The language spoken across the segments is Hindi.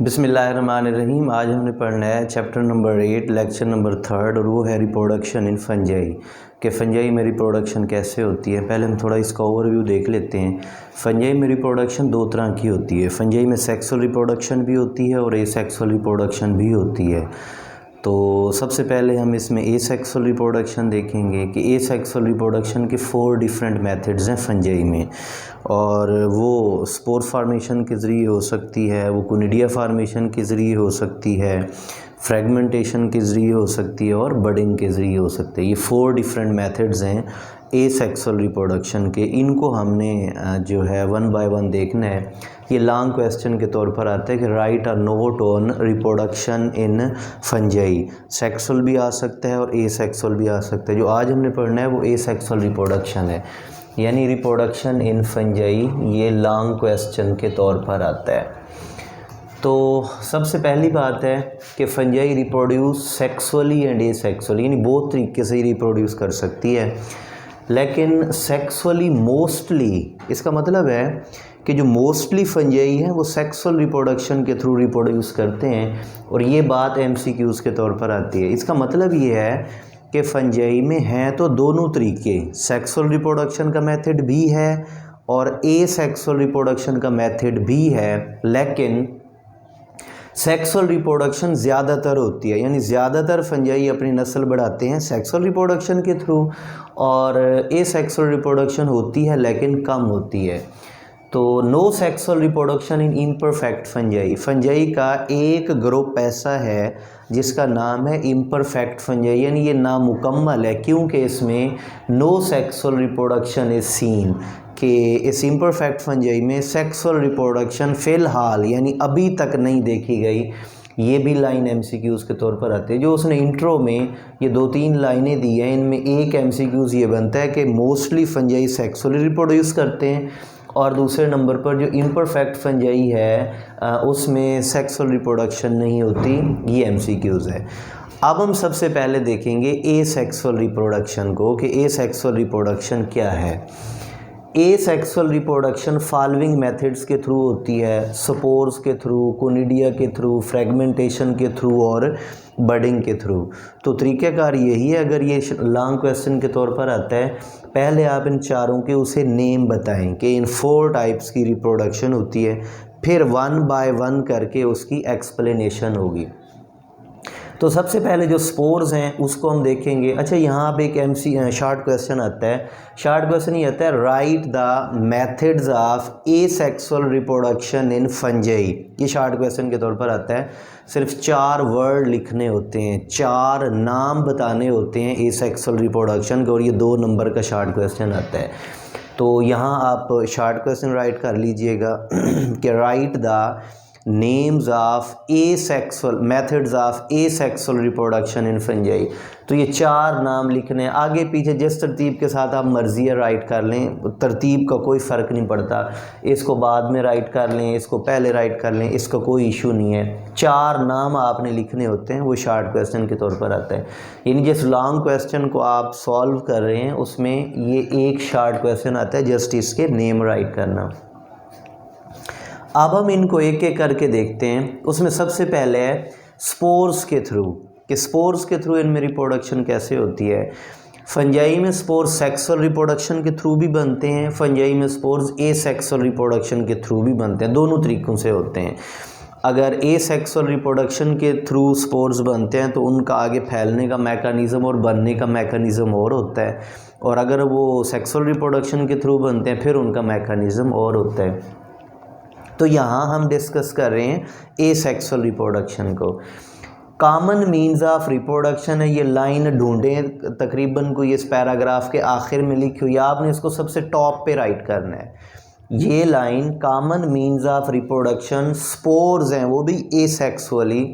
बिस्मिल्लाहिर्रहमानिर्रहीम। आज हमने पढ़ना है चैप्टर नंबर 8 लेक्चर नंबर 3 और वो है रिप्रोडक्शन इन फंजाई कि फंजाई में रिप्रोडक्शन कैसे होती है। पहले हम थोड़ा इसका ओवरव्यू देख लेते हैं। फंजाई में रिप्रोडक्शन दो तरह की होती है। फंजाई में सेक्सुअल रिप्रोडक्शन भी होती है और एसेक्सुअल रिप्रोडक्शन भी होती है। तो सबसे पहले हम इसमें एसेक्सुअल रिप्रोडक्शन देखेंगे कि एसेक्सुअल रिप्रोडक्शन के 4 डिफरेंट मेथड्स हैं फंजाई में, और वो स्पोर फार्मेशन के ज़रिए हो सकती है, वो कोनिडिया फार्मेशन के ज़रिए हो सकती है, फ्रेगमेंटेशन के ज़रिए हो सकती है और बडिंग के ज़रिए हो सकती है। ये 4 डिफरेंट मेथड्स हैं एसेक्सुअल रिप्रोडक्शन के। इनको हमने जो है 1 बाय 1 देखना है। ये लॉन्ग क्वेश्चन के तौर पर आता है कि right a note on reproduction in fungi. Sexual भी आ सकता है और एसेक्सुअल भी आ सकता है। जो आज हमने पढ़ना है वो एसेक्सुअल रिप्रोडक्शन है, यानी रिप्रोडक्शन इन फंजाई। ये लॉन्ग क्वेश्चन के तौर पर आता है। तो सबसे पहली बात है कि fungi reproduce sexually and asexually, यानी बहुत तरीके से रिप्रोड्यूस कर सकती है, लेकिन सेक्सुअली मोस्टली, इसका मतलब है कि जो मोस्टली फंजाई हैं वो सेक्सुअल रिप्रोडक्शन के थ्रू रिप्रोड्यूस करते हैं। और ये बात MCQs के तौर पर आती है। इसका मतलब ये है कि फंजाई में हैं तो दोनों तरीके, सेक्सुअल रिप्रोडक्शन का मेथड भी है और एसेक्सुअल रिप्रोडक्शन का मेथड भी है, लेकिन सेक्सुअल रिप्रोडक्शन ज़्यादातर होती है, यानी ज़्यादातर फंजाई अपनी नस्ल बढ़ाते हैं सेक्सुअल रिप्रोडक्शन के थ्रू, और एसेक्सुअल रिप्रोडक्शन होती है लेकिन कम होती है। तो no sexual reproduction in imperfect fungi. Fungi का एक ग्रुप ऐसा है जिसका नाम है इम्परफेक्ट फंजाई, यानी ये नामुकम्मल है, क्योंकि इसमें no sexual reproduction is seen, कि इस इम्परफेक्ट फंजाई में सेक्सुअल रिप्रोडक्शन फ़िलहाल यानी अभी तक नहीं देखी गई। ये भी लाइन MCQs के तौर पर आते हैं। जो उसने इंट्रो में ये 2-3 लाइनें दी हैं, इनमें एक MCQs ये बनता है कि मोस्टली फंजाई सेक्सुअली रिप्रोड्यूस करते हैं, और दूसरे नंबर पर जो इम्परफेक्ट फंजाई है उसमें सेक्सुअल रिप्रोडक्शन नहीं होती। ये MCQs है। अब हम सबसे पहले देखेंगे एसेक्सुअल रिप्रोडक्शन को कि एसेक्सुअल रिप्रोडक्शन क्या है। एसेक्सुअल रिप्रोडक्शन फॉलोइंग मेथड्स के थ्रू होती है, स्पोर्स के थ्रू, कोनिडिया के थ्रू, फ्रेगमेंटेशन के थ्रू और बडिंग के थ्रू। तो तरीक़ाकार यही है। अगर ये लॉन्ग क्वेश्चन के तौर पर आता है, पहले आप इन चारों के उसे नेम बताएं कि इन 4 टाइप्स की रिप्रोडक्शन होती है, फिर 1 बाय 1 करके उसकी एक्सप्लेनेशन होगी। तो सबसे पहले जो स्पोर्स हैं उसको हम देखेंगे। अच्छा, यहाँ पे एक शॉर्ट क्वेश्चन आता है। शॉर्ट क्वेश्चन ये आता है, right the methods of asexual reproduction in fungi. ये शॉर्ट क्वेश्चन के तौर पर आता है। सिर्फ 4 वर्ड लिखने होते हैं, 4 नाम बताने होते हैं एसेक्सुअल रिप्रोडक्शन के, और ये 2 नंबर का शॉर्ट क्वेश्चन आता है। तो यहाँ आप शॉर्ट क्वेश्चन राइट कर लीजिएगा कि right the names of asexual methods of asexual reproduction in fungi. तो ये 4 नाम लिखने, आगे पीछे जिस तरतीब के साथ आप मर्जी है राइट कर लें, तरतीब का कोई फ़र्क नहीं पड़ता। इसको बाद में राइट कर लें, इसको पहले राइट कर लें, इसका कोई इशू नहीं है। 4 नाम आपने लिखने होते हैं, वो शॉर्ट क्वेश्चन के तौर पर आता है। यानी जिस लॉन्ग क्वेश्चन को आप सॉल्व कर रहे हैं उसमें ये एक शॉर्ट क्वेश्चन आता है, जस्ट इसके नेम राइट करना। अब हम इनको एक एक करके देखते हैं। उसमें सबसे पहले है स्पोर्स के थ्रू, कि स्पोर्स के थ्रू इनमें रिप्रोडक्शन कैसे होती है। फंजाई में स्पोर्स सेक्सुअल रिप्रोडक्शन के थ्रू भी बनते हैं, फंजाई में स्पोर्स एसेक्सुअल रिप्रोडक्शन के थ्रू भी बनते हैं। दोनों तरीक़ों से होते हैं। अगर एसेक्सुअल रिप्रोडक्शन के थ्रू स्पोर्स बनते हैं तो उनका आगे फैलने का मैकेनिज़्म और बनने का मैकेनिज़्म और होता है, और अगर वो सेक्सुअल रिप्रोडक्शन के थ्रू बनते हैं फिर उनका मैकेनिज़्म और होता है। तो यहाँ हम डिस्कस कर रहे हैं एसेक्सुअल रिप्रोडक्शन को। कॉमन मीन्स ऑफ रिप्रोडक्शन है, ये लाइन ढूंढें, तकरीबन कोई इस पैराग्राफ के आखिर में लिखी हुई है, आपने इसको सबसे टॉप पे राइट करना है। ये line common means of reproduction, spores हैं वो भी एसेक्सुअली।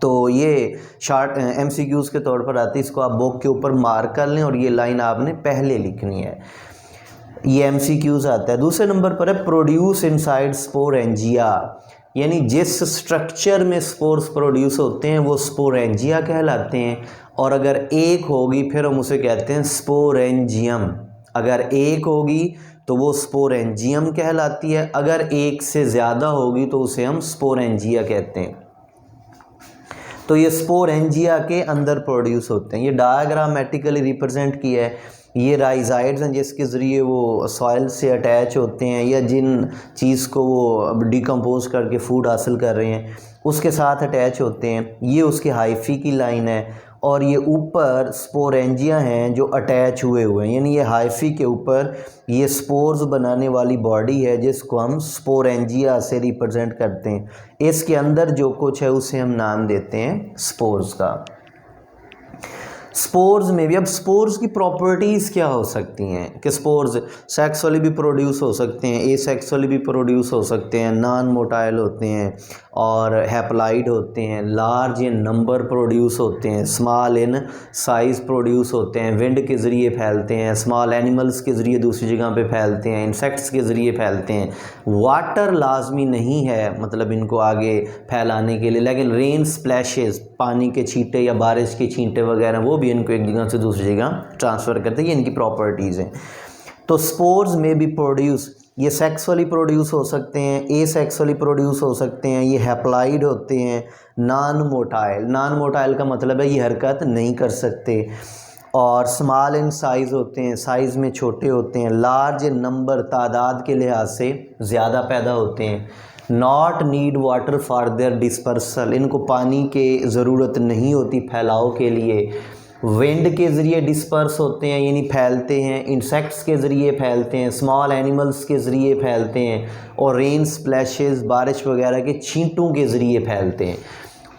तो ये शॉर्ट MCQs के तौर पर आती है, इसको आप बुक के ऊपर मार्क कर लें और ये लाइन आपने पहले लिखनी है। ये MCQs आता है। दूसरे नंबर पर है प्रोड्यूस इनसाइड स्पोरेंजिया, यानी जिस स्ट्रक्चर में स्पोर्स प्रोड्यूस होते हैं वो स्पोरेंजिया कहलाते हैं, और अगर एक होगी फिर हम उसे कहते हैं स्पोरेंजियम। अगर एक होगी तो वो स्पोरेंजियम कहलाती है, अगर एक से ज़्यादा होगी तो उसे हम स्पोरेंजिया कहते हैं। तो ये स्पोरेंजिया के अंदर प्रोड्यूस होते हैं। ये डायग्रामेटिकली रिप्रेजेंट किया है। ये राइजाइड्स हैं जिसके ज़रिए वो सॉइल से अटैच होते हैं या जिन चीज़ को वो डिकम्पोज करके फूड हासिल कर रहे हैं उसके साथ अटैच होते हैं। ये उसके हाइफी की लाइन है और ये ऊपर स्पोरेंजिया हैं जो अटैच हुए हैं, यानी ये हाइफी के ऊपर ये स्पोर्स बनाने वाली बॉडी है जिसको हम स्पोरेंजिया से रिप्रेजेंट करते हैं। इसके अंदर जो कुछ है उसे हम नाम देते हैं स्पोर्स का। स्पोर्स में भी अब स्पोर्स की प्रॉपर्टीज़ क्या हो सकती हैं कि स्पोर्स सेक्सुअली भी प्रोड्यूस हो सकते हैं, एसेक्सुअली भी प्रोड्यूस हो सकते हैं, नॉन मोटाइल होते हैं और हैप्लाइड होते हैं, लार्ज इन नंबर प्रोड्यूस होते हैं, स्मॉल इन साइज़ प्रोड्यूस होते हैं, विंड के ज़रिए फैलते हैं, स्मॉल एनिमल्स के ज़रिए दूसरी जगह पे फैलते हैं, इंसेक्ट्स के ज़रिए फैलते हैं। वाटर लाजमी नहीं है मतलब इनको आगे फैलाने के लिए, लेकिन रेन स्प्लैशेस पानी के छींटे या बारिश के छींटे वगैरह वो भी इनको एक जगह से दूसरी जगह ट्रांसफ़र करते हैं। ये इनकी प्रॉपर्टीज़ हैं। तो स्पोर्स में भी प्रोड्यूस, ये सेक्सुअली प्रोड्यूस हो सकते हैं, एसेक्सुअली प्रोड्यूस हो सकते हैं, ये हैप्लाइड होते हैं, नॉन मोटाइल। नॉन मोटाइल का मतलब है ये हरकत नहीं कर सकते, और स्मॉल इन साइज़ होते हैं, साइज़ में छोटे होते हैं, लार्ज इन नंबर तादाद के लिहाज से ज़्यादा पैदा होते हैं, not need water for their dispersal, इनको पानी की ज़रूरत नहीं होती फैलाव के लिए, विंड के ज़रिए डिस्पर्स होते हैं यानी फैलते हैं, इंसेक्ट्स के ज़रिए फैलते हैं, स्मॉल एनिमल्स के ज़रिए फैलते हैं, और रेन स्प्लैशेस बारिश वगैरह के छींटों के ज़रिए फैलते हैं।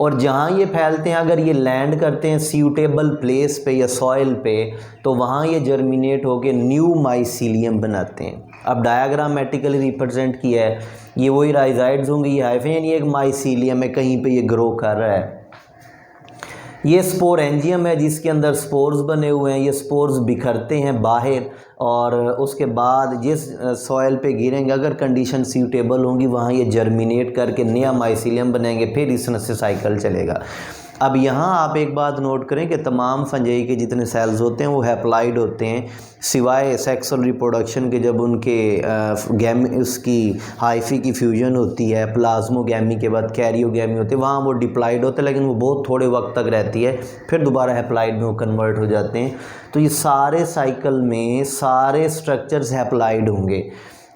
और जहाँ ये फैलते हैं अगर ये लैंड करते हैं सूटेबल प्लेस पे या सॉइल पे तो वहाँ ये जर्मिनेट होकर न्यू माइसीलियम बनाते हैं। अब डायग्रामेटिकली रिप्रेजेंट किया है, ये वही राइजाइड्स होंगे, ये हाइफे यानी एक माइसीलियम है कहीं पे ये ग्रो कर रहा है। ये स्पोरेंजियम है जिसके अंदर स्पोर्स बने हुए हैं, ये स्पोर्स बिखरते हैं बाहर और उसके बाद जिस सॉइल पे गिरेंगे अगर कंडीशन सूटेबल होंगी वहाँ ये जर्मिनेट करके नया माइसीलियम बनेंगे, फिर इस तरह से साइकिल चलेगा। अब यहाँ आप एक बात नोट करें कि तमाम फंजाई के जितने सेल्स होते हैं वो हैप्लाइड होते हैं सिवाय सेक्सुअल रिप्रोडक्शन के, जब उनके उसकी हाइफी की फ्यूजन होती है प्लाज्मोगैमी के बाद कैरियोगैमी होती है, वहाँ वो डिप्लाइड होते हैं लेकिन वो बहुत थोड़े वक्त तक रहती है, फिर दोबारा हैप्लाइड में वो कन्वर्ट हो जाते हैं। तो ये सारे साइकिल में सारे स्ट्रक्चर्स हैप्लाइड होंगे।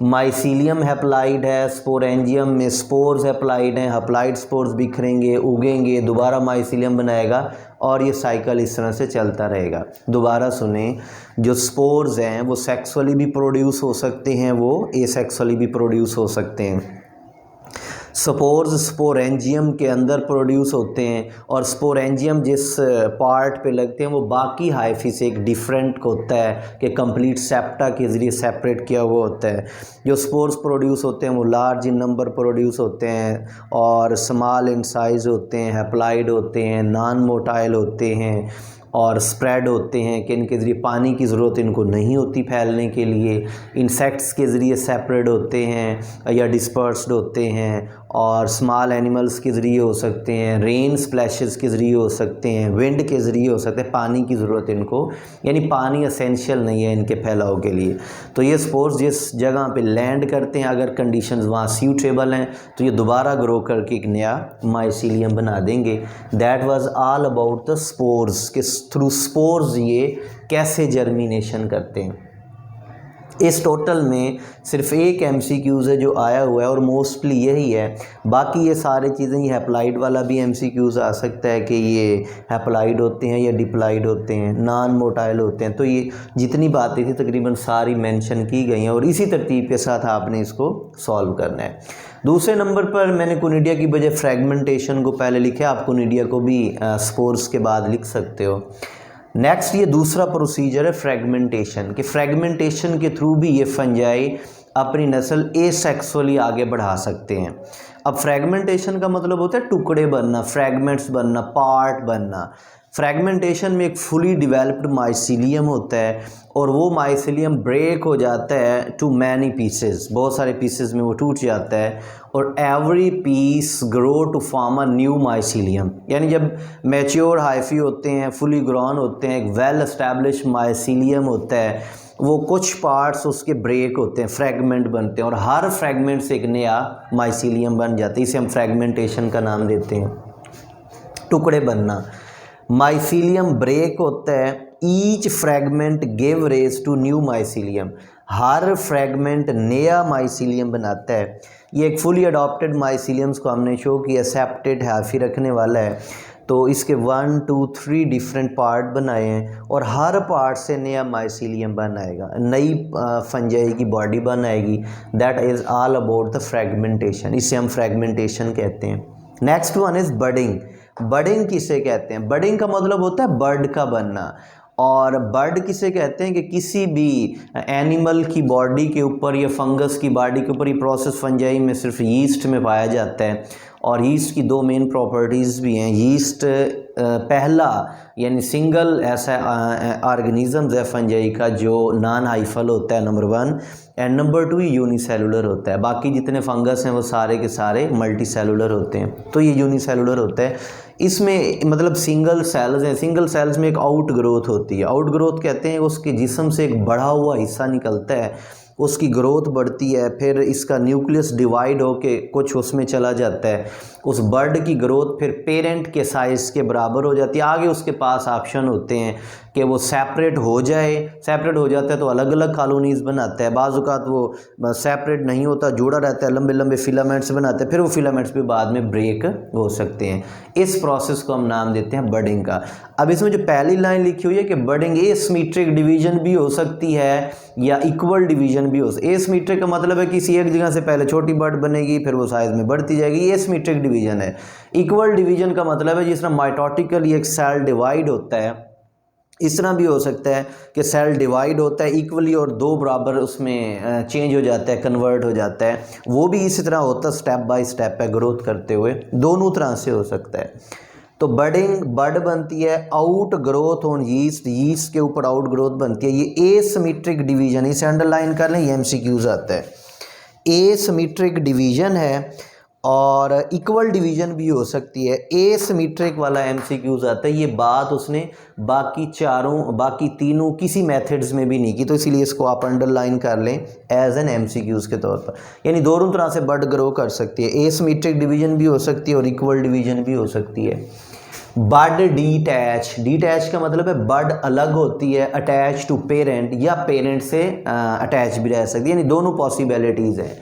माइसीलियम हैप्लाइड है, स्पोरेंजियम में स्पोर्स हैप्लाइड हैं, हैप्लाइड स्पोर्स बिखरेंगे, उगेंगे, दोबारा माइसीलियम बनाएगा और ये साइकिल इस तरह से चलता रहेगा। दोबारा सुने, जो स्पोर्स हैं वो सेक्सुअली भी प्रोड्यूस हो सकते हैं, वो एसेक्सुअली भी प्रोड्यूस हो सकते हैं। स्पोर्स स्पोरेंजियम के अंदर प्रोड्यूस होते हैं और स्पोरेंजियम जिस पार्ट पे लगते हैं वो बाकी हाइफी से एक डिफरेंट होता है कि कंप्लीट सेप्टा के ज़रिए सेपरेट किया हुआ होता है। जो स्पोर्स प्रोड्यूस होते हैं वो लार्ज इन नंबर प्रोड्यूस होते हैं और स्मॉल इन साइज़ होते हैं, हैप्लाइड होते हैं, नॉन मोटाइल होते हैं और स्प्रेड होते हैं कि इनके ज़रिए पानी की ज़रूरत इनको नहीं होती फैलने के लिए, इंसेक्ट्स के ज़रिए सेपरेट होते हैं या डिस्पर्स्ड होते हैं, और स्मॉल एनिमल्स के ज़रिए हो सकते हैं, रेन स्प्लैशेस के ज़रिए हो सकते हैं, विंड के ज़रिए हो सकते हैं। पानी की ज़रूरत इनको, यानी पानी एसेंशियल नहीं है इनके फैलाव के लिए। तो ये स्पोर्स जिस जगह पे लैंड करते हैं अगर कंडीशंस वहाँ सूटेबल हैं तो ये दोबारा ग्रो करके एक नया माइसीलियम बना देंगे। That was all about the spores कि थ्रू स्पोर्स ये कैसे जर्मिनेशन करते हैं। इस टोटल में सिर्फ एक MCQs है जो आया हुआ है और मोस्टली यही है, बाकी ये सारी चीज़ें, ये हैप्लाइड वाला भी MCQs आ सकता है कि ये हैप्लाइड होते हैं या डिप्लाइड होते हैं, नॉन मोटाइल होते हैं। तो ये जितनी बातें थी तकरीबन सारी मेंशन की गई हैं और इसी तरतीब के साथ आपने इसको सॉल्व करना है। दूसरे नंबर पर मैंने कोनिडिया की बजाय फ्रेगमेंटेशन को पहले लिखा, आप कोनिडिया को भी स्पोर्स के बाद लिख सकते हो। नेक्स्ट ये दूसरा प्रोसीजर है फ्रेगमेंटेशन, कि फ्रेगमेंटेशन के थ्रू भी ये फंजाई अपनी नस्ल एसेक्सुअली आगे बढ़ा सकते हैं। अब फ्रेगमेंटेशन का मतलब होता है टुकड़े बनना, फ्रेगमेंट्स बनना, पार्ट बनना। फ्रेगमेंटेशन में एक फुली डिवेलप्ड माइसीलियम होता है और वो माइसीलियम ब्रेक हो जाता है टू मैनी पीसेस, बहुत सारे पीसेस में वो टूट जाता है और every piece grow to form a new mycelium. यानी जब मैच्योर हाइफी होते हैं, फुली ग्रोन होते हैं, एक वेल एस्टैब्लिश माइसीलियम होता है, वो कुछ पार्ट्स उसके ब्रेक होते हैं, फ्रैगमेंट बनते हैं और हर फ्रैगमेंट से एक नया माइसीलियम बन जाता है। इसे हम फ्रैगमेंटेशन का नाम देते हैं, टुकड़े बनना। माइसीलियम ब्रेक होता है, each fragment give rise to new mycelium, हर फ्रैगमेंट नया माइसीलियम बनाता है। ये एक फुली अडॉप्टेड माइसीलियम्स को हमने शो किया, सेप्टेड हैफी रखने वाला है, तो इसके 1 2 3 डिफरेंट पार्ट बनाए हैं और हर पार्ट से नया माइसीलियम बनाएगा, नई फंजाई की बॉडी बनाएगी। That is all about the fragmentation, इसे हम फ्रैगमेंटेशन कहते हैं। Next one is budding. Budding किसे कहते हैं? बडिंग का मतलब होता है बर्ड का बनना। और बर्ड किसे कहते हैं कि किसी भी एनिमल की बॉडी के ऊपर या फंगस की बॉडी के ऊपर, ये प्रोसेस फंजाई में सिर्फ यीस्ट में पाया जाता है। और यीस्ट की दो मेन प्रॉपर्टीज़ भी हैं। यीस्ट पहला यानी सिंगल ऐसा ऑर्गेनिज़म्स है फंजाई का जो नॉन हाइफल होता है, नंबर 1, एंड नंबर 2 यूनिसेलुलर होता है। बाकी जितने फंगस हैं वो सारे के सारे मल्टी सेलुलर होते हैं, तो ये यूनिसेलुलर होता है। इसमें मतलब सिंगल सेल्स हैं, सिंगल सेल्स में एक आउट ग्रोथ होती है। आउट ग्रोथ कहते हैं उसके जिस्म से एक बढ़ा हुआ हिस्सा निकलता है, उसकी ग्रोथ बढ़ती है, फिर इसका न्यूक्लियस डिवाइड होके कुछ उसमें चला जाता है। उस बर्ड की ग्रोथ फिर पेरेंट के साइज़ के बराबर हो जाती है। आगे उसके पास ऑप्शन होते हैं कि वो सेपरेट हो जाए, सेपरेट हो जाता है तो अलग अलग कॉलोनीज़ बनाता है। बाज़ औक़ात वो सेपरेट नहीं होता, जुड़ा रहता है, लंबे लंबे फिलामेंट्स बनाते हैं, फिर वो फिलामेंट्स भी बाद में ब्रेक हो सकते हैं। इस प्रोसेस को हम नाम देते हैं बडिंग का। अब इसमें जो पहली लाइन लिखी हुई है कि बडिंग एसिमेट्रिक डिवीजन भी हो सकती है या इक्वल डिवीजन भी हो सकती है। एसिमेट्रिक का मतलब है किसी एक जगह से पहले छोटी बर्ड बनेगी, फिर वो साइज़ में बढ़ती जाएगी, ये एसिमेट्रिक डिवीजन है। इक्वल डिवीजन का मतलब है जिस तरह माइटोटिकली एक सेल डिवाइड होता है, इस तरह भी हो सकता है कि सेल डिवाइड होता है इक्वली और दो बराबर उसमें चेंज हो जाता है, कन्वर्ट हो जाता है। वो भी इसी तरह होता है, स्टेप बाय स्टेप है ग्रोथ करते हुए, दोनों तरह से हो सकता है। तो बडिंग, बड बनती है out growth on yeast, yeast के ऊपर आउट ग्रोथ बनती है। ये एसिमेट्रिक डिवीजन, इसे अंडरलाइन कर लें, ये एमसीक्यूज आता है। एसिमेट्रिक डिवीजन है और इक्वल डिवीजन भी हो सकती है। एसिमेट्रिक वाला एमसीक्यूज आता है, ये बात उसने बाकी तीनों किसी मेथड्स में भी नहीं की, तो इसीलिए इसको आप अंडरलाइन कर लें एज एन एमसीक्यूज के तौर पर। यानी दोनों तरह से बर्ड ग्रो कर सकती है, एसिमेट्रिक डिवीजन भी हो सकती है और इक्वल डिवीजन भी हो सकती है। बड डीटैच, डीटैच का मतलब है बड अलग होती है अटैच टू पेरेंट या पेरेंट से अटैच भी रह सकती है, यानी दोनों पॉसिबिलिटीज़ हैं।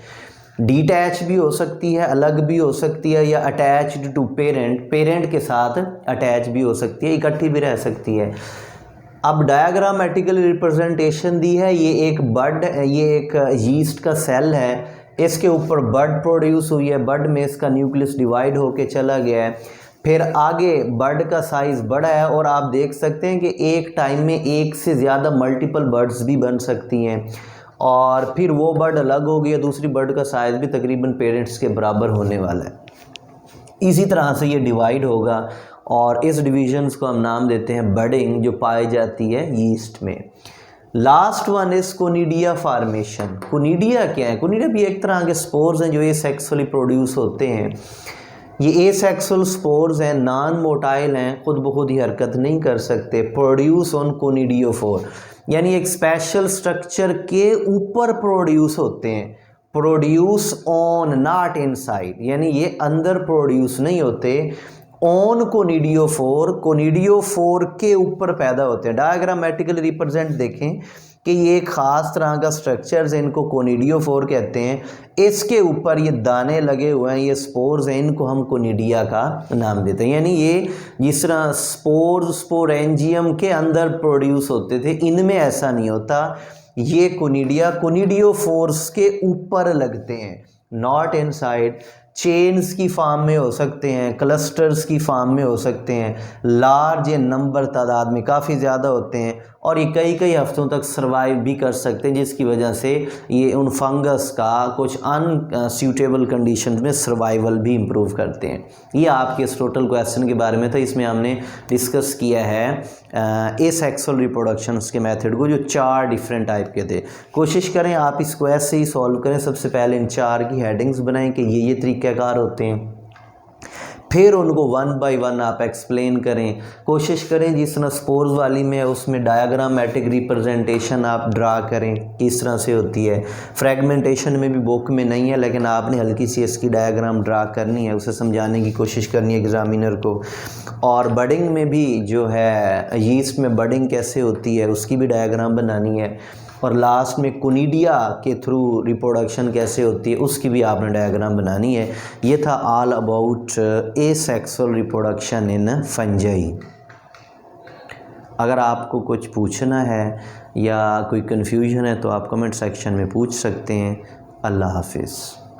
डीटैच भी हो सकती है, अलग भी हो सकती है, या अटैच्ड टू पेरेंट, पेरेंट के साथ अटैच भी हो सकती है, इकट्ठी भी रह सकती है। अब डायग्रामेटिकल रिप्रेजेंटेशन दी है, ये एक यीस्ट का सेल है, इसके ऊपर बड प्रोड्यूस हुई है, बड में इसका न्यूक्लियस डिवाइड होके चला गया है, फिर आगे बर्ड का साइज़ बड़ा है और आप देख सकते हैं कि एक टाइम में एक से ज़्यादा मल्टीपल बर्ड्स भी बन सकती हैं, और फिर वो बर्ड अलग हो गया, दूसरी बर्ड का साइज़ भी तकरीबन पेरेंट्स के बराबर होने वाला है। इसी तरह से ये डिवाइड होगा और इस डिवीजन्स को हम नाम देते हैं बडिंग, जो पाई जाती है यीस्ट में। Last one is conidia formation. Conidia क्या है? कोनिडिया भी एक तरह के स्पोर्स हैं जो एसेक्सुअली प्रोड्यूस होते हैं। ये एसेक्सुअल स्पोर्स हैं, नॉन मोटाइल हैं, खुद ब खुद ही हरकत नहीं कर सकते। प्रोड्यूस ऑन कोनिडियोफोर, यानी एक स्पेशल स्ट्रक्चर के ऊपर प्रोड्यूस होते हैं। प्रोड्यूस ऑन नॉट इनसाइड, यानी ये अंदर प्रोड्यूस नहीं होते, ऑन कोनिडियोफोर, कोनिडियोफोर के ऊपर पैदा होते हैं। डायग्रामेटिकली रिप्रेजेंट देखें कि ये एक ख़ास तरह का स्ट्रक्चर्स है, इनको कोनिडियोफोर कहते हैं। इसके ऊपर ये दाने लगे हुए हैं, ये स्पोर्स हैं, इनको हम कोनिडिया का नाम देते हैं। यानी ये जिस तरह स्पोर्स स्पोरेंजियम के अंदर प्रोड्यूस होते थे, इनमें ऐसा नहीं होता। ये कोनिडिया कोनिडियोफोर्स के ऊपर लगते हैं, नॉट इनसाइड। चेन्स की फॉर्म में हो सकते हैं, क्लस्टर्स की फॉर्म में हो सकते हैं, लार्ज नंबर तादाद में काफ़ी ज़्यादा होते हैं, और ये कई कई हफ्तों तक सर्वाइव भी कर सकते हैं, जिसकी वजह से ये उन फंगस का कुछ अनसूटेबल कंडीशंस में सर्वाइवल भी इम्प्रूव करते हैं। ये आपके इस टोटल क्वेश्चन के बारे में था। इसमें हमने डिस्कस किया है एसेक्सुअल रिप्रोडक्शन के मेथड को, जो 4 डिफरेंट टाइप के थे। कोशिश करें आप इसको ऐसे ही सॉल्व करें। सबसे पहले इन 4 की हेडिंग्स बनाएं कि ये तरीक़ाकार होते हैं, फिर उनको वन बाय वन आप एक्सप्लेन करें। कोशिश करें जिस तरह स्पोर्स वाली में उसमें डायग्रामेटिक रिप्रेजेंटेशन आप ड्रा करें, किस तरह से होती है। फ्रेगमेंटेशन में भी बुक में नहीं है, लेकिन आपने हल्की सी इसकी डायग्राम ड्रा करनी है, उसे समझाने की कोशिश करनी है एग्ज़ामिनर को। और बडिंग में भी जो है यीस्ट में बडिंग कैसे होती है उसकी भी डायग्राम बनानी है। और लास्ट में कोनिडिया के थ्रू रिप्रोडक्शन कैसे होती है उसकी भी आपने डायग्राम बनानी है। ये था all about asexual reproduction in fungi. अगर आपको कुछ पूछना है या कोई कन्फ्यूजन है तो आप कमेंट सेक्शन में पूछ सकते हैं। अल्लाह हाफिज़।